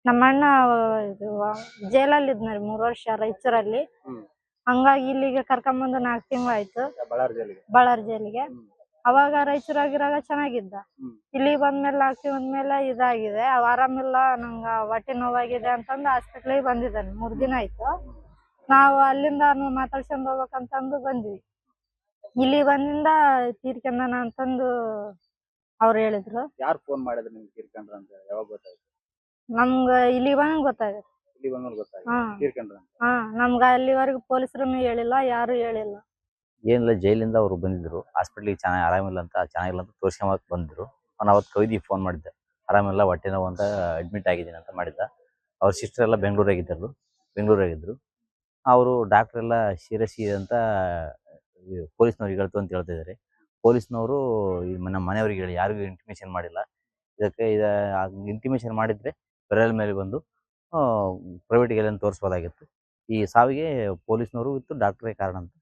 ನಮ್ಮಣ್ಣ ಇದು ಜೈಲಲ್ಲಿ ಇದ್ನರಿ 3 ವರ್ಷ ರಾಯಚೂರಲ್ಲಿ. ಹಂಗಾಗಿ ಇಲ್ಲಿಗೆ ಕರ್ಕೊಂಬಂದು 4 ತಿಂಗಳಾಯ್ತು ಬಳ್ಳಾರಿ ಜೈಲಿಗೆ. ಅವಾಗ ರಾಯಚೂರಾಗಿರಾಗ ಚೆನ್ನಾಗಿದ್ದ. ಇಲ್ಲಿಗೆ ಬಂದ್ಮೇಲೆ 4 ತಿಂಗಳಾದ್ಮೇಲೆ ಇದಾಗಿದೆ. ಅವ್ ಆರಾಮಿಲ್ಲ, ನಂಗ ಹೊಟ್ಟೆ ನೋವಾಗಿದೆ ಅಂತಂದು ಹಾಸ್ಪಿಟ್ಲಿಗೆ ಬಂದಿದ್ದಾನೆ. 3 ದಿನ ಆಯ್ತು. ನಾವು ಅಲ್ಲಿಂದ ಮಾತಾಡ್ಸ್ಕೊಂಡ್ ಹೋಗ್ಬೇಕಂತಂದು ಬಂದ್ವಿ. ಇಲ್ಲಿ ಬಂದಿಂದ ತೀರ್ಕೊಂಡನ ಅಂತಂದು ಅವ್ರು ಹೇಳಿದ್ರು. ಯಾರು ಫೋನ್ ಮಾಡಿದ್ರು ನಿಮ್ಗೆ ತೀರ್ಕೊಂಡ್ರ ಅಂತ ಯಾವಾಗ ಗೊತ್ತಾಯ್ತು? ನಮ್ಗ ಇಲ್ಲಿ ಬಂದ್ ಗೊತ್ತಾಗತ್ತೆ. ಇಲ್ಲಿ ಬಂದ್ಮೇಲೆ ಗೊತ್ತಾಯ್ತು ತೀರ್ಕೊಂಡ್ರ ಅಂತ. ನಮ್ಗ ಅಲ್ಲಿವರೆಗೂ ಪೊಲೀಸರು ಹೇಳಿಲ್ಲ, ಯಾರು ಹೇಳಿಲ್ಲ. ಏನಿಲ್ಲ, ಜೈಲಿಂದ ಅವರು ಬಂದಿದ್ರು. ಹಾಸ್ಪಿಟ್ಲಿಗೆ ಚೆನ್ನಾಗಿಲ್ಲ ಅಂತ ತೋರ್ಸ್ಕೊಂಬಕ್ ಬಂದಿದ್ರು. ನಾನು ಅವತ್ತು ಕವಿದಿಗೆ ಫೋನ್ ಮಾಡಿದ್ದೆ, ಆರಾಮಿಲ್ಲ, ಹೊಟ್ಟೆ ನೋವು ಅಂತ ಅಡ್ಮಿಟ್ ಆಗಿದ್ದೀನಿ ಅಂತ ಮಾಡಿದ್ದ. ಅವ್ರ ಸಿಸ್ಟರ್ ಎಲ್ಲ ಬೆಂಗಳೂರಾಗಿದ್ರು. ಅವರು ಡಾಕ್ಟರ್ ಎಲ್ಲ ಸೀರಿಯಸ್ ಇದೆ ಅಂತ ಪೊಲೀಸ್ನವ್ರಿಗೆ ಹೇಳ್ತು ಅಂತ ಹೇಳ್ತಾ ಇದ್ದಾರೆ. ಪೊಲೀಸ್ನವರು ನಮ್ಮ ಮನೆಯವ್ರಿಗೆ ಹೇಳಿ ಯಾರಿಗೂ ಇಂಟಿಮೇಷನ್ ಮಾಡಿಲ್ಲ. ಇದಕ್ಕೆ ಇಂಟಿಮೇಷನ್ ಮಾಡಿದ್ರೆ ಬೆರಳ ಮೇಲೆ ಬಂದು ಪ್ರೈವೇಟ್ಗೆ ಎಲ್ಲ ತೋರಿಸ್ಬೋದಾಗಿತ್ತು. ಈ ಸಾವಿಗೆ ಪೊಲೀಸ್ನವರು ಇತ್ತು ಡಾಕ್ಟ್ರೇ ಕಾರಣ ಅಂತ